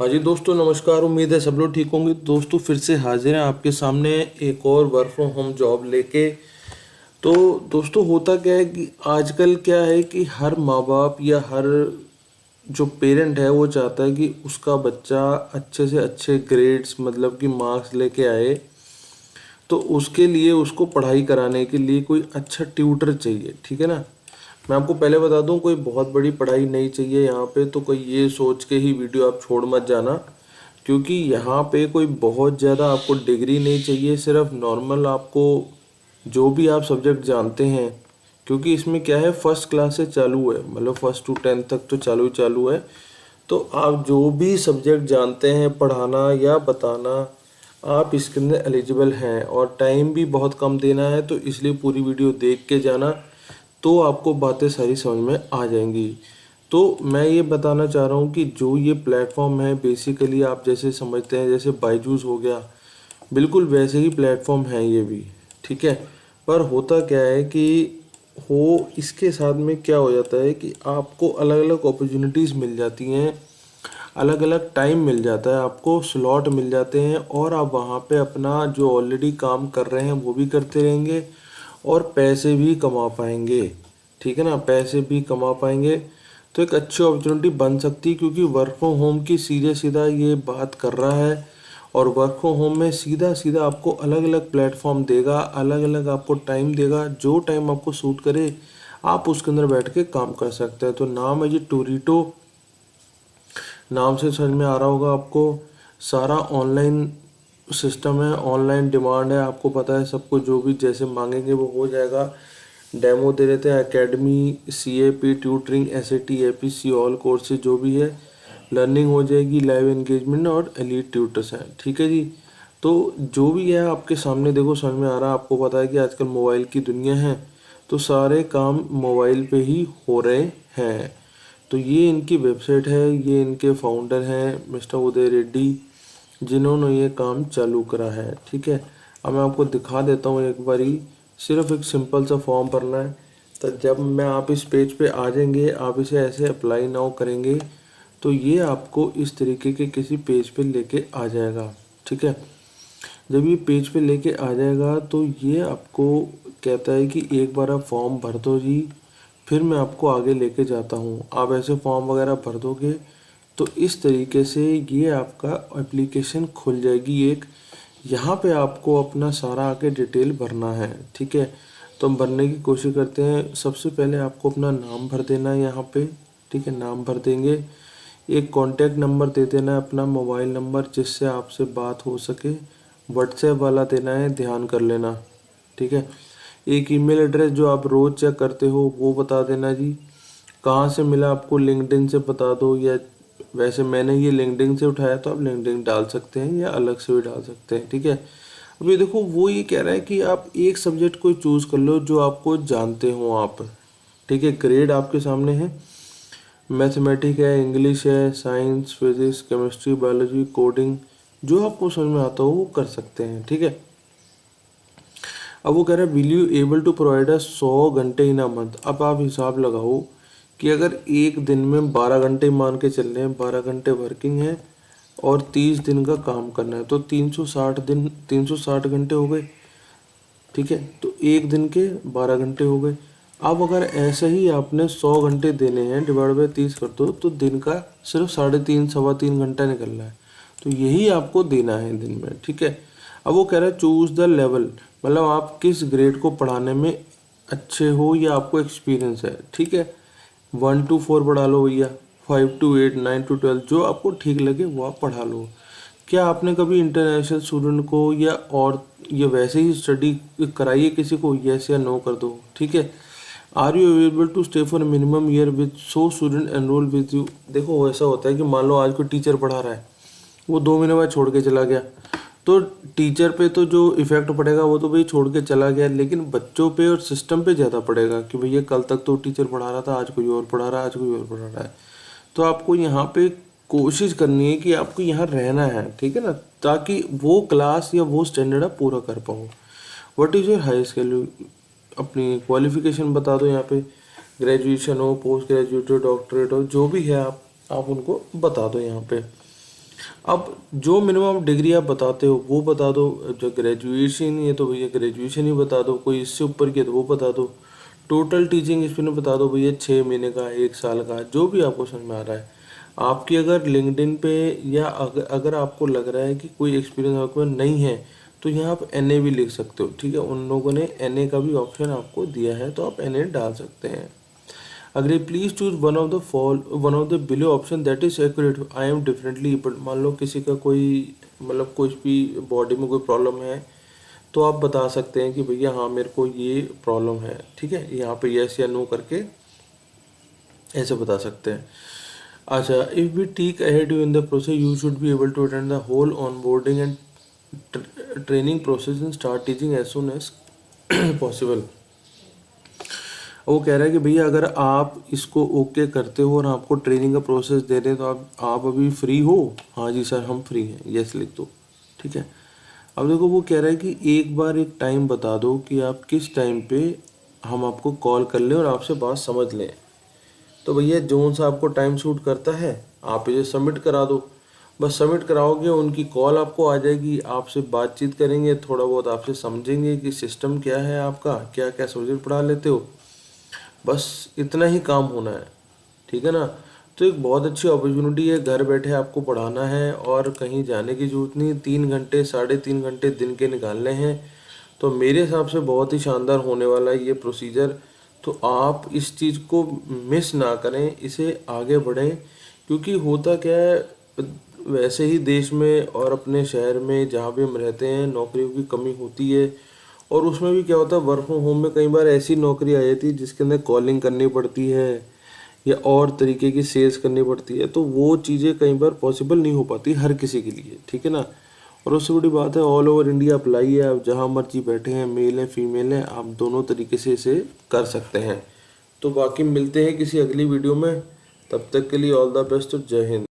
हाँ जी दोस्तों, नमस्कार। उम्मीद है सब लोग ठीक होंगे। दोस्तों फिर से हाजिर हैं आपके सामने एक और वर्क फ्रॉम होम जॉब लेके। तो दोस्तों होता क्या है कि आजकल क्या है कि हर माँ बाप या हर जो पेरेंट है वो चाहता है कि उसका बच्चा अच्छे से अच्छे ग्रेड्स मतलब कि मार्क्स लेके आए। तो उसके लिए उसको पढ़ाई कराने के लिए कोई अच्छा ट्यूटर चाहिए, ठीक है ना। मैं आपको पहले बता दूं, कोई बहुत बड़ी पढ़ाई नहीं चाहिए यहाँ पे। तो कोई ये सोच के ही वीडियो आप छोड़ मत जाना, क्योंकि यहाँ पे कोई बहुत ज़्यादा आपको डिग्री नहीं चाहिए। सिर्फ नॉर्मल आपको जो भी आप सब्जेक्ट जानते हैं, क्योंकि इसमें क्या है, फर्स्ट क्लास से चालू है, मतलब फर्स्ट टू टेंथ तक तो चालू ही चालू है। तो आप जो भी सब्जेक्ट जानते हैं पढ़ाना या बताना, आप इसके अंदर एलिजिबल हैं। और टाइम भी बहुत कम देना है, तो इसलिए पूरी वीडियो देख के जाना, तो आपको बातें सारी समझ में आ जाएंगी। तो मैं ये बताना चाह रहा हूँ कि जो ये प्लेटफॉर्म है, बेसिकली आप जैसे समझते हैं जैसे बायजूस हो गया, बिल्कुल वैसे ही प्लेटफॉर्म है ये भी, ठीक है। पर होता क्या है कि इसके साथ में क्या हो जाता है कि आपको अलग अलग अपॉर्चुनिटीज़ मिल जाती हैं, अलग अलग टाइम मिल जाता है, आपको स्लॉट मिल जाते हैं, और आप वहाँ पे अपना जो ऑलरेडी काम कर रहे हैं वो भी करते रहेंगे और पैसे भी कमा पाएंगे, ठीक है ना, पैसे भी कमा पाएंगे। तो एक अच्छी अपॉर्चुनिटी बन सकती है, क्योंकि वर्क फ्रॉम होम की सीधे सीधा ये बात कर रहा है। और वर्क फ्रॉम होम में सीधा सीधा आपको अलग अलग प्लेटफॉर्म देगा, अलग अलग आपको टाइम देगा, जो टाइम आपको सूट करे आप उसके अंदर बैठ के काम कर सकते हैं। तो नाम है जी टूरीटो, नाम से समझ में आ रहा होगा आपको। सारा ऑनलाइन सिस्टम है, ऑनलाइन डिमांड है, आपको पता है सबको, जो भी जैसे मांगेंगे वो हो जाएगा। डेमो दे देते हैं, academy, CAP, tutoring, SAT, APC, all courses जो भी है, लर्निंग हो जाएगी, लाइव एंगेजमेंट और एलीट ट्यूटर्स हैं, ठीक है जी। तो जो भी है आपके सामने देखो, समझ में आ रहा है। आपको पता है कि आजकल मोबाइल की दुनिया है, तो सारे काम मोबाइल पे ही हो रहे हैं। तो ये इनकी वेबसाइट है, ये इनके फाउंडर हैं मिस्टर उदय रेड्डी, जिन्होंने ये काम चालू करा है, ठीक है। अब मैं आपको दिखा देता हूँ एक बारी। सिर्फ एक सिंपल सा फॉर्म भरना है। तो जब मैं आप इस पेज पे आ जाएंगे, आप इसे ऐसे अप्लाई नाउ करेंगे, तो ये आपको इस तरीके के किसी पेज पे लेके आ जाएगा, ठीक है। जब ये पेज पे लेके आ जाएगा तो ये आपको कहता है कि एक बार आप फॉर्म भर दो जी, फिर मैं आपको आगे लेके जाता हूँ। आप ऐसे फॉर्म वगैरह भर दोगे तो इस तरीके से ये आपका एप्लीकेशन खुल जाएगी एक। यहाँ पे आपको अपना सारा आगे डिटेल भरना है, ठीक है। तो हम भरने की कोशिश करते हैं। सबसे पहले आपको अपना नाम भर देना है यहाँ पे, ठीक है, नाम भर देंगे। एक कॉन्टैक्ट नंबर दे देना है, अपना मोबाइल नंबर जिससे आपसे बात हो सके। व्हाट्सएप वाला देना है, ध्यान कर लेना, ठीक है। एक ईमेल एड्रेस जो आप रोज़ चेक करते हो वो बता देना जी। कहाँ से मिला आपको, लिंक्डइन से बता दो, या वैसे मैंने ये लिंक्डइन से उठाया तो आप लिंक्डइन डाल सकते हैं या अलग से भी डाल सकते हैं, ठीक है। अभी देखो वो ये कह रहा है कि आप एक सब्जेक्ट को चूज़ कर लो जो आपको जानते हो आप, ठीक है। ग्रेड आपके सामने है, मैथमेटिक है, इंग्लिश है, science, physics, chemistry, biology, coding, जो आपको समझ में आता हो वो कर सकते हैं, ठीक है। अब वो कह रहा है will you able to provide a 100 घंटे इन अ मंथ। अब आप हिसाब लगाओ कि अगर एक दिन में 12 घंटे मान के चल रहे हैं, 12 घंटे वर्किंग है और 30 दिन का काम करना है, तो 360 दिन, 360 घंटे हो गए, ठीक है। तो एक दिन के 12 घंटे हो गए। अब अगर ऐसे ही आपने 100 घंटे देने हैं, डिवाइड बाई 30 कर दो, तो दिन का सिर्फ 3.5 3.25 घंटा निकल रहा है। तो यही आपको देना है दिन में, ठीक है। अब वो कह रहा है चूज द लेवल, मतलब आप किस ग्रेड को पढ़ाने में अच्छे हो या आपको एक्सपीरियंस है, ठीक है। 1 to 4 पढ़ा लो भैया, 5 to 8, 9 to 12, जो आपको ठीक लगे वो आप पढ़ा लो। क्या आपने कभी इंटरनेशनल स्टूडेंट को या और ये वैसे ही स्टडी कराइए किसी को, यस या नो कर दो, ठीक है। Are you available to stay for minimum year with so student enroll with you. देखो ऐसा होता है कि मान लो आज कोई टीचर पढ़ा रहा है, वो 2 महीने बाद छोड़ के चला गया, तो टीचर पे तो जो इफेक्ट पड़ेगा वो तो भाई छोड़ के चला गया, लेकिन बच्चों पे और सिस्टम पे ज़्यादा पड़ेगा कि भैया कल तक तो टीचर पढ़ा रहा था, आज कोई और पढ़ा रहा है, आज कोई और पढ़ा रहा है। तो आपको यहाँ पे कोशिश करनी है कि आपको यहाँ रहना है, ठीक है ना, ताकि वो क्लास या वो स्टैंडर्ड आप पूरा कर पाओ। What is your high school, अपनी क्वालिफिकेशन बता दो यहाँ पे, ग्रेजुएशन हो, पोस्ट ग्रेजुएट हो, डॉक्टरेट हो, जो भी है आप उनको बता दो यहाँ पे। अब जो मिनिमम डिग्री आप बताते हो वो बता दो, जो ग्रेजुएशन है तो भैया ग्रेजुएशन ही बता दो, कोई इससे ऊपर की है तो वो बता दो, टोटल टीचिंग एक्सपीरियंस बता दो भैया 6 महीने का, 1 साल का, जो भी आपको समझ में आ रहा है। आपकी अगर लिंक्डइन पे या अगर आपको लग रहा है कि कोई एक्सपीरियंस आपके पास नहीं है तो यहाँ आप एनए भी लिख सकते हो, ठीक है। उन लोगों ने एनए का भी ऑप्शन आपको दिया है तो आप एनए डाल सकते हैं। अगर please choose one of the below option that is accurate, I am differently abled. मान लो किसी का कोई मतलब कुछ भी बॉडी में कोई प्रॉब्लम है तो आप बता सकते हैं कि भैया हाँ मेरे को ये प्रॉब्लम है, ठीक है। यहाँ पे यस या नो करके ऐसे बता सकते हैं। अच्छा, if we take ahead you in the process you should be able to attend the whole onboarding and training process and start teaching as soon as possible. वो कह रहा है कि भैया अगर आप इसको ओके करते हो और आपको ट्रेनिंग का प्रोसेस दे रहे हैं तो आप अभी फ्री हो। हाँ जी सर हम फ्री हैं, यस लिख दो, ठीक है। अब देखो वो कह रहा है कि एक बार एक टाइम बता दो कि आप किस टाइम पे हम आपको कॉल कर लें और आपसे बात समझ लें। तो भैया जोन सा आपको टाइम सूट करता है आप इसे सबमिट करा दो। बस सबमिट कराओगे उनकी कॉल आपको आ जाएगी, आपसे बातचीत करेंगे, थोड़ा बहुत आपसे समझेंगे कि सिस्टम क्या है आपका, क्या क्या सब्जेक्ट पढ़ा लेते हो, बस इतना ही काम होना है, ठीक है ना। तो एक बहुत अच्छी अपॉर्चुनिटी है, घर बैठे आपको पढ़ाना है और कहीं जाने की जरूरत नहीं। 3 घंटे 3.5 घंटे दिन के निकालने हैं, तो मेरे हिसाब से बहुत ही शानदार होने वाला है ये प्रोसीजर। तो आप इस चीज़ को मिस ना करें, इसे आगे बढ़ें, क्योंकि होता क्या है वैसे ही देश में और अपने शहर में जहाँ भी हम रहते हैं नौकरियों की कमी होती है। और उसमें भी क्या होता है वर्क फ्रॉम होम में कई बार ऐसी नौकरी आ जाती है जिसके अंदर कॉलिंग करनी पड़ती है या और तरीके की सेल्स करनी पड़ती है, तो वो चीज़ें कई बार पॉसिबल नहीं हो पाती हर किसी के लिए, ठीक है ना। और उससे बड़ी बात है ऑल ओवर इंडिया अप्लाई है, आप जहाँ मर्जी बैठे हैं, मेल है फीमेल है, आप दोनों तरीके से इसे कर सकते हैं। तो बाकी मिलते हैं किसी अगली वीडियो में, तब तक के लिए ऑल द बेस्ट और जय हिंद।